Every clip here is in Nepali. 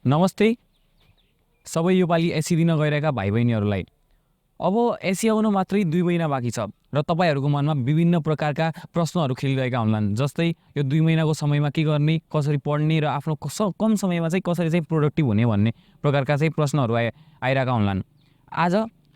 नमस्ते सबै योपालि एसी दिन गइरहेका भाइ बहिनीहरूलाई। अब एसी आउन मात्रै 2 महिना बाँकी छ र तपाईँहरूको मनमा विभिन्न प्रकारका प्रश्नहरू खेलिरहेका हुन्छन्। जस्तै यो 2 महिनाको समयमा के गर्ने, कसरी पढ्ने र आफ्नो कम समयमा चाहिँ कसरी चाहिँ प्रोडक्टिभ हुने भन्ने प्रकारका चाहिँ प्रश्नहरू आइरहेका हुन्छन्।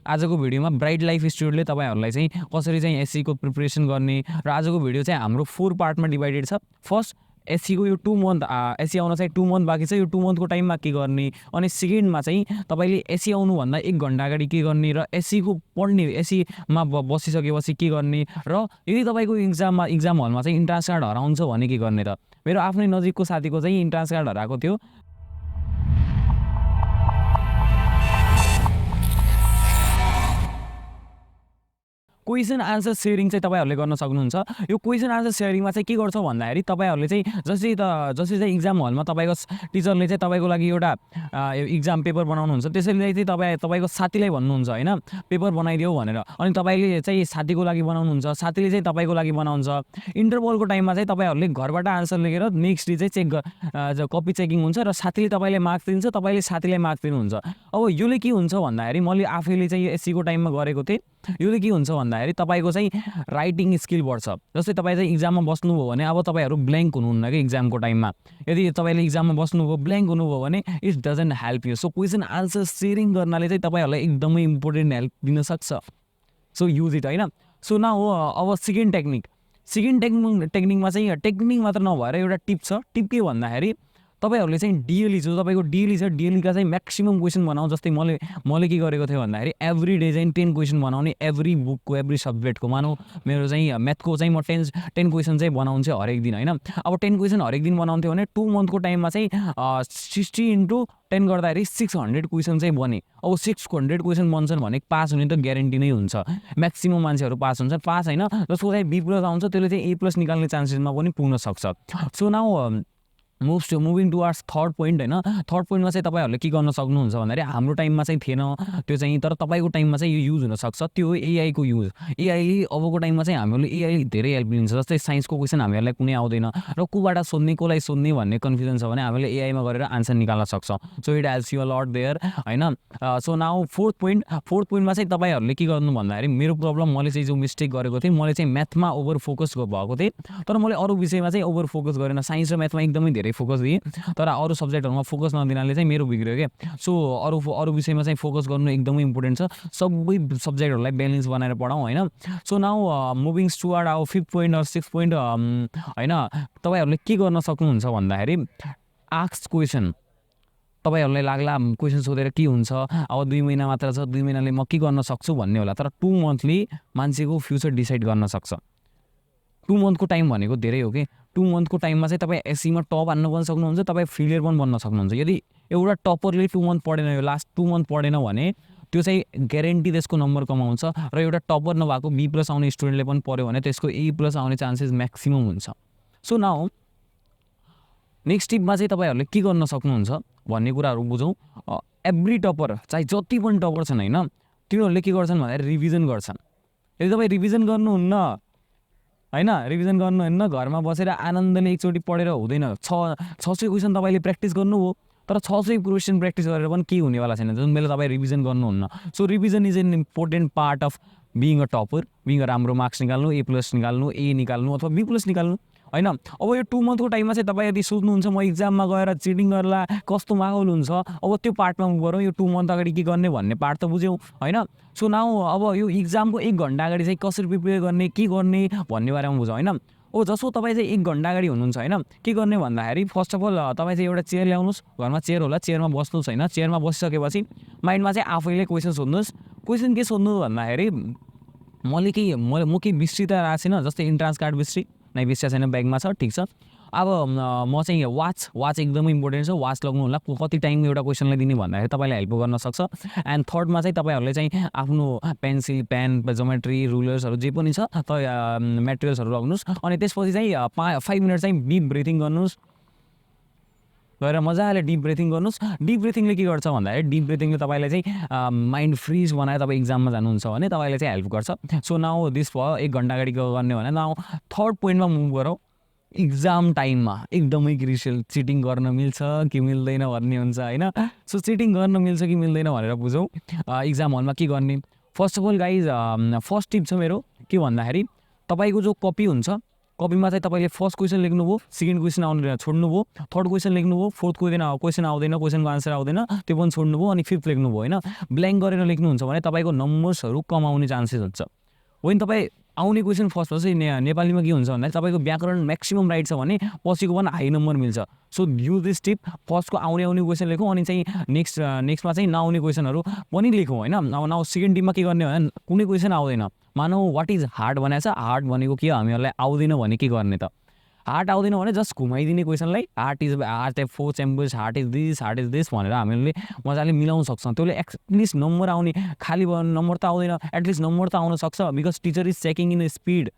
आजको भिडियोमा ब्राइट लाइफ इन्स्टिट्युटले तपाईँहरूलाई चाहिँ कसरी चाहिँ एसीको प्रिपरेसन गर्ने र आजको भिडियो चाहिँ हाम्रो 4 पार्टमा डिभाइडेड छ। फर्स्ट, एसीको यो 2 मन्थ एसी आउन चाहिँ 2 मन्थ बाँकी छ, यो 2 मन्थको टाइममा के गर्ने, अनि सेकेन्डमा चाहिँ तपाईँले एसी आउनुभन्दा 1 घन्टा अगाडि के गर्ने र एसीको पढ्ने एसीमा बसिसकेपछि के गर्ने र यदि तपाईँको इक्जाम हलमा चाहिँ इन्ट्रान्स कार्ड हराउँछ भने के गर्ने। र मेरो आफ्नै नजिकको साथीको चाहिँ इन्ट्रान्स कार्ड हराएको थियो। क्वेसन आन्सर सेयरिङ चाहिँ तपाईँहरूले गर्न सक्नुहुन्छ। यो क्वेसन आन्सर सेयरिङमा चाहिँ के गर्छ भन्दाखेरि तपाईँहरूले चाहिँ जसरी चाहिँ इक्जाम हलमा तपाईँको टिचरले चाहिँ तपाईँको लागि एउटा इक्जाम पेपर बनाउनुहुन्छ, त्यसैले चाहिँ तपाईँको साथीलाई भन्नुहुन्छ होइन पेपर बनाइदियो भनेर, अनि तपाईँले चाहिँ साथीको लागि बनाउनुहुन्छ, साथीले चाहिँ तपाईँको लागि बनाउँछ। इन्टरभलको टाइममा चाहिँ तपाईँहरूले घरबाट आन्सर लेखेर नेक्स्ट डे चाहिँ कपी चेकिङ हुन्छ र साथीले तपाईँलाई मार्क्स दिन्छ, तपाईँले साथीलाई मार्क्स दिनुहुन्छ। अब योले के हुन्छ भन्दाखेरि मैले आफैले चाहिँ एसीको टाइममा गरेको थिएँ। योले के हुन्छ भन्दाखेरि तपाईँको चाहिँ राइटिङ स्किल बढ्छ। जस्तै तपाईँ चाहिँ इक्जाममा बस्नुभयो भने अब तपाईँहरू ब्ल्याङ्क हुनुहुन्न कि इक्जामको टाइममा, यदि तपाईँले इक्जाममा बस्नुभयो ब्ल्याङ्क हुनुभयो भने it doesn't help you. So question answer sharing गर्नाले चाहिँ तपाईँहरूलाई एकदमै इम्पोर्टेन्ट हेल्प दिन सक्छ। सो युज इट होइन। सो न हो अब सेकेन्ड टेक्निकमा चाहिँ टेक्निक मात्र नभएर एउटा टिप छ। टिप के भन्दाखेरि तपाईँहरूले चाहिँ डेली जो तपाईँको डेली छ डेलीका चाहिँ म्याक्सिमम क्वेसन बनाऊ। जस्तै मैले के गरेको थिएँ भन्दाखेरि एभ्री डे चाहिँ 10 क्वेसन बनाउने, एभ्री बुकको एभ्री सब्जेक्टको। मानौँ मेरो चाहिँ म्याथको चाहिँ म 10 क्वेसन चाहिँ बनाउँछु हरेक दिन होइन। अब 10 क्वेसन हरेक दिन बनाउँथ्यो भने 2 मन्थको टाइममा चाहिँ 60 × 10 गर्दाखेरि 600 क्वेसन चाहिँ बने। अब 600 क्वेसन बन्छन् भने पास हुने त ग्यारेन्टी नै हुन्छ। म्याक्सिमम मान्छेहरू पास हुन्छ। पास होइन जसको चाहिँ B+ आउँछ त्यसले चाहिँ A+ निकाल्ने चान्सेसमा पनि पुग्न सक्छ। So now moving towards third point होइन। थर्ड पोइन्टमा चाहिँ तपाईँहरूले के गर्न सक्नुहुन्छ भन्दाखेरि हाम्रो टाइममा चाहिँ थिएन त्यो चाहिँ, तर तपाईँको टाइममा चाहिँ यो युज हुनसक्छ। त्यो हो एआईको युज। एआईले अबको टाइममा चाहिँ हामीहरूले एआईले धेरै हेल्प लिन्छ। जस्तै साइन्सको क्वेसन हामीहरूलाई कुनै आउँदैन र कोबाट सोध्ने कसलाई सोध्ने भन्ने कन्फ्युजन छ भने हामीले एआईमा गरेर आन्सर निकाल्न सक्छौँ। So it helps you a lot there होइन। सो नाउ फोर्थ पोइन्टमा चाहिँ तपाईँहरूले के गर्नु भन्दाखेरि मेरो प्रब्लम मैले चाहिँ जो मिस्टेक गरेको थिएँ, मैले चाहिँ म्याथमा ओभर फोकस भएको थिएँ, तर मैले अरू विषयमा चाहिँ ओभर फोकस गरेन। साइन्स र म्याथमा एकदमै धेरै फोकस दिएँ, तर अरू सब्जेक्टहरूमा फोकस नदिनाले चाहिँ मेरो बिग्रियो क्या। सो अरू विषयमा चाहिँ फोकस गर्नु एकदमै इम्पोर्टेन्ट छ। सबै सब्जेक्टहरूलाई ब्यालेन्स बनाएर पढाउँ होइन। So now moving toward our 5th point र 6th पोइन्ट होइन। तपाईँहरूले के गर्न सक्नुहुन्छ भन्दाखेरि आस्क क्वेसन। तपाईँहरूलाई लाग्ला क्वेसन सोधेर के हुन्छ, अब 2 महिना मात्र छ, 2 महिनाले म के गर्न सक्छु भन्ने होला, तर 2 मन्थले मान्छेको फ्युचर डिसाइड गर्न सक्छ। 2 मन्थको टाइम भनेको धेरै हो कि। 2 मन्थको टाइममा चाहिँ तपाईँ एसीमा टप हान्न पनि सक्नुहुन्छ, तपाईँ फेलियर पनि बन्न सक्नुहुन्छ। यदि एउटा टपरले 2 मन्थ पढेन, यो लास्ट 2 मन्थ पढेन भने त्यो चाहिँ ग्यारेन्टी त्यसको नम्बर कमाउँछ। र एउटा टपर नभएको B+ आउने स्टुडेन्टले पनि पढ्यो भने त्यसको A+ आउने चान्सेस म्याक्सिमम हुन्छ। सो नाउ नेक्स्ट टिपमा चाहिँ तपाईँहरूले के गर्न सक्नुहुन्छ भन्ने कुराहरू बुझौँ। एभ्री टपर चाहे जति पनि टपर छन् होइन, तिनीहरूले के गर्छन् भन्दाखेरि रिभिजन गर्छन्। यदि तपाईँ रिभिजन गर्नुहुन्न होइन, रिभिजन गर्नुहुन्न, घरमा बसेर आनन्दले एकचोटि पढेर हुँदैन। 600 क्वेसन तपाईँले प्र्याक्टिस गर्नुभयो, तर 600 क्वेसन प्र्याक्टिस गरेर पनि केही हुनेवाला छैन जुन बेला तपाईँ रिभिजन गर्नुहुन्न। So revision is an important part of being a topper, being a राम्रो मार्क्स निकाल्नु, A+ निकाल्नु, A निकाल्नु अथवा B+ निकाल्नु होइन। अब यो 2 मन्थको टाइममा चाहिँ तपाईँ यदि सोध्नुहुन्छ म इक्जाममा गएर चिटिङ गर्ला कस्तो माहौल हुन्छ, अब त्यो पार्टमा गरौँ। यो 2 मन्थ अगाडि के गर्ने भन्ने पार्ट त बुझ्यौँ होइन। सो नाउ अब यो इक्जामको 1 घन्टा अगाडि चाहिँ कसरी प्रिपेयर गर्ने, के गर्ने भन्ने बारेमा बुझौँ होइन। जसो तपाईँ चाहिँ 1 घन्टा अगाडि हुनुहुन्छ होइन, के गर्ने भन्दाखेरि फर्स्ट अफ अल तपाईँ चाहिँ एउटा चेयर ल्याउनुहोस्। घरमा चेयर होला, चेयरमा बस्नुहोस् होइन। चेयरमा बसिसकेपछि माइन्डमा चाहिँ आफैले क्वेसन सोध्नुहोस्। क्वेसन के सोध्नु भन्दाखेरि म केही बिस्ट्री त आएको छैन, जस्तै इन्ट्रान्स कार्ड बिस्ट्री नै बिस्ट्री छैन, ब्यागमा छ, ठिक छ। अब म चाहिँ वाच एकदमै इम्पोर्टेन्ट छ। वाच लगाउनु होला। कति टाइम एउटा क्वेसनलाई दिने भन्दाखेरि तपाईँलाई हेल्प गर्न सक्छ। एन्ड थर्डमा चाहिँ तपाईँहरूले चाहिँ आफ्नो पेन्सिल, पेन, जोमेट्री, रुलर्सहरू जे पनि छ मेटेरियल्सहरू लगाउनुहोस्। अनि त्यसपछि चाहिँ 5 मिनट चाहिँ डिप ब्रिथिङ गर्नुहोस्। गएर मजाले डिप ब्रिथिङ गर्नुहोस्। डिप ब्रिथिङले के गर्छ भन्दाखेरि डिप ब्रिथिङले तपाईँलाई चाहिँ माइन्ड फ्रिज बनाएर तपाईँ इक्जाममा जानुहुन्छ भने तपाईँलाई चाहिँ हेल्प गर्छ। सो नाउ दिस भयो 1 घन्टा अगाडि गर्ने भने नाउ थर्ड पोइन्टमा मुभ गरौँ। इक्जाम टाइममा एकदमै क्रुसियल चिटिङ गर्न मिल्छ कि मिल्दैन भन्ने हुन्छ होइन। सो चिटिङ गर्न मिल्छ कि मिल्दैन भनेर बुझौँ। इक्जाम हलमा के गर्ने, first of all guys first tip छ मेरो के भन्दाखेरि तपाईँको जो कपी हुन्छ कपीमा चाहिँ तपाईँले फर्स्ट क्वेसन लेख्नुभयो, सेकेन्ड क्वेसन आउने छोड्नुभयो, थर्ड क्वेसन लेख्नुभयो, फोर्थ क्वेसन आउँदैन, क्वेसनको आन्सर आउँदैन त्यो पनि छोड्नुभयो, अनि फिफ्थ लेख्नुभयो होइन। ब्ल्याङ्क गरेर लेख्नुहुन्छ भने तपाईँको नम्बर्सहरू कम आउने चान्सेस हुन्छ। होइन तपाईँ आउने क्वेसन फर्स्टमा चाहिँ नेपालीमा के हुन्छ भन्दाखेरि तपाईँको व्याकरण म्याक्सिमम राइट छ भने पछिको पनि हाई नम्बर मिल्छ। सो युज दिस टिप, फर्स्टको आउने क्वेसन लेखौँ अनि चाहिँ नेक्स्टमा चाहिँ नआउने क्वेसनहरू पनि लेखौँ होइन। अब नाउ सेकेन्ड टिममा के गर्ने भने कुनै क्वेसन आउँदैन, मानौ वाट इज हार्ड भनेको छ, हार्ड भनेको के हामीहरूलाई आउँदैन भने के गर्ने त, हार्ट आउँदैन भने जस्ट घुमाइदिने क्वेसनलाई heart is four chambers, heart is this भनेर हामीले मजाले मिलाउन सक्छौँ। त्यसले एटलिस्ट नम्बर आउने, खालि नम्बर त आउँदैन एटलिस्ट नम्बर त आउन सक्छ, because teacher is checking in speed.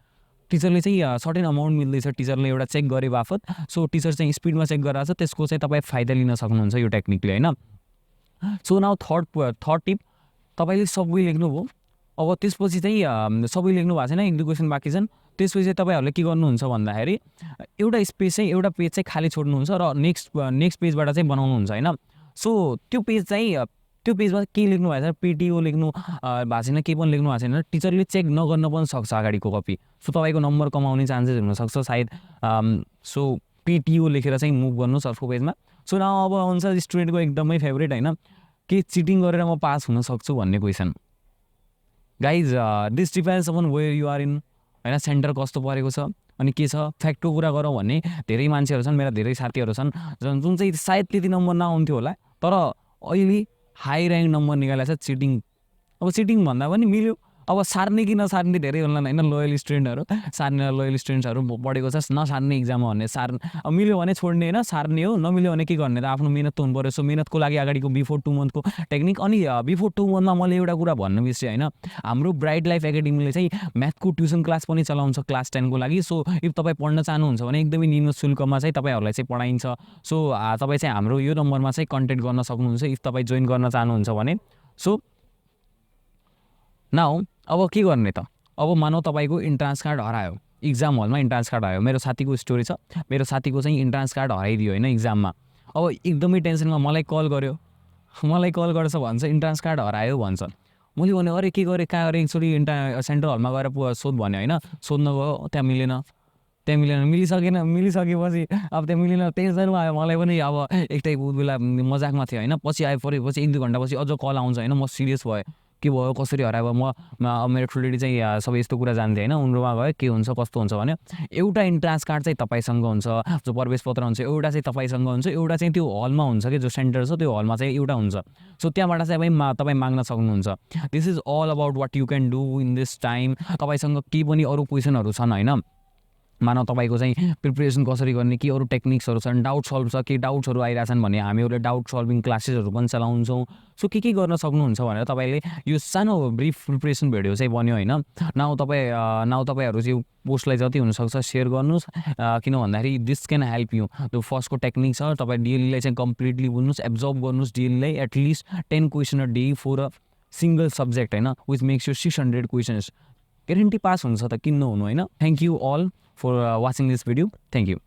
टिचरले चाहिँ सर्टेन अमाउन्ट मिल्दैछ, टिचरले एउटा चेक गरे बापत, सो टिचर चाहिँ स्पिडमा चेक गरिरहेको छ, त्यसको चाहिँ तपाईँ फाइदा लिन सक्नुहुन्छ यो टेक्निकले होइन। सो नाउ थर्ड टिप, तपाईँले सबै लेख्नुभयो, अब त्यसपछि चाहिँ सबै लेख्नु भएको छैन, एक दुई क्वेसन बाँकी छन्, त्यसपछि चाहिँ तपाईँहरूले के गर्नुहुन्छ भन्दाखेरि एउटा स्पेस चाहिँ एउटा पेज चाहिँ खाली छोड्नुहुन्छ र नेक्स्ट पेजबाट चाहिँ बनाउनुहुन्छ होइन। सो त्यो पेजमा के लेख्नु भएको छ, पिटिओ लेख्नु भएको छैन, केही पनि लेख्नु भएको छैन, टिचरले चेक नगर्न पनि सक्छ अगाडिको कपी, सो तपाईँको नम्बर कमाउने चान्सेस हुनसक्छ सायद। सो पिटिओ लेखेर चाहिँ मुभ गर्नुहोस् अर्को पेजमा। सो न अब आउँछ स्टुडेन्टको एकदमै फेभरेट होइन, के चिटिङ गरेर म पास हुन सक्छु भन्ने question. Guys this depends upon where you are in होइन, सेन्टर कस्तो परेको छ अनि के छ। फ्याक्टको कुरा गरौँ भने धेरै मान्छेहरू छन्, मेरा धेरै साथीहरू छन् जुन चाहिँ सायद त्यति नम्बर नआउँथ्यो होला, तर अहिले हाई ऱ्याङ्क नम्बर निकालेको छ चिटिङ। अब चिटिङ भन्दा पनि मिल्यो, अब सार्ने कि नसार्ने धेरै होलान् होइन, लोयल स्टुडेन्ट्सहरू पढेको छ नसार्ने इक्जाममा भन्ने, अब मिल्यो भने छोड्ने होइन, सार्ने हो, नमिल्यो भने के गर्ने त, आफ्नो मिहिनेत त हुनु पऱ्यो। सो मिहिनेतको लागि अगाडिको बिफोर 2 मन्थको टेक्निक। अनि बिफोर 2 मन्थमा मैले एउटा कुरा भन्नु बिर्सेँ होइन, हाम्रो ब्राइट लाइफ एकाडेमीले चाहिँ म्याथको ट्युसन क्लास पनि चलाउँछ क्लास 10 को लागि। सो इफ तपाईँ पढ्न चाहनुहुन्छ भने एकदमै निम्न शुल्कमा चाहिँ तपाईँहरूलाई चाहिँ पढाइन्छ। सो तपाईँ चाहिँ हाम्रो यो नम्बरमा चाहिँ कन्ट्याक्ट गर्न सक्नुहुन्छ इफ तपाईँ जोइन गर्न चाहनुहुन्छ भने। सो नाउ अब के गर्ने त, अब मानौ तपाईँको इन्ट्रान्स कार्ड हरायो, इक्जाम हलमा इन्ट्रान्स कार्ड हरायो। मेरो साथीको स्टोरी छ, मेरो साथीको चाहिँ इन्ट्रान्स कार्ड हराइदियो होइन इक्जाममा। अब एकदमै टेन्सनमा मलाई कल गर्छ, भन्छ इन्ट्रान्स कार्ड हरायो भन्छ। मैले भने अरे के गरेँ कहाँ गरेँ, एकचोटि सेन्ट्रल हलमा गएर सोध भन्यो होइन, सोध्न गयो त्यहाँ मिलिसकेपछि अब त्यहाँ मिलेन, टेन्सनमा आयो मलाई पनि। अब एक टाइप बेला मजाकमा थियो होइन, पछि आइपरेपछि 1-2 घन्टापछि अझ कल आउँछ होइन, म सिरियस भयो, के भयो कसरी हरायो। म मेरो ठुलेटी चाहिँ सबै यस्तो कुरा जान्थेँ होइन, उनीहरूमा गयो के हुन्छ कस्तो हुन्छ भने एउटा इन्ट्रान्स कार्ड चाहिँ तपाईँसँग हुन्छ, जो प्रवेश पत्र हुन्छ एउटा चाहिँ तपाईँसँग हुन्छ, एउटा चाहिँ त्यो हलमा हुन्छ कि जो सेन्टर छ त्यो हलमा चाहिँ एउटा हुन्छ। सो त्यहाँबाट चाहिँ तपाईँ माग्न सक्नुहुन्छ। This is all about what you can do in this time. तपाईँसँग केही पनि अरू क्वेसनहरू छन् होइन, मानव तपाईँको चाहिँ प्रिपरेसन कसरी गर्ने, के अरू टेक्निक्सहरू छन्, डाउट सल्भ छ, के डाउट्सहरू आइरहेछन् भने हामीहरूले डाउट सल्भिङ क्लासेसहरू पनि चलाउँछौँ। सो के गर्न सक्नुहुन्छ भनेर तपाईँले यो सानो ब्रिफ प्रिपरेसन भिडियो चाहिँ बन्यो होइन। नाउ तपाईँहरू चाहिँ पोस्टलाई जति हुनसक्छ सेयर गर्नुहोस्, किन भन्दाखेरि दिस क्यान हेल्प यु। त्यो फर्स्टको टेक्निक छ, तपाईँ डेलीलाई चाहिँ कम्प्लिटली बुझ्नुहोस्, एब्जर्भ गर्नुहोस् डेलीलाई at least 10 question a day for a single subject होइन, which makes you 600 questions. Guarantee pass हुन्छ त किन नहुनु होइन। Thank you all for watching this video. Thank you.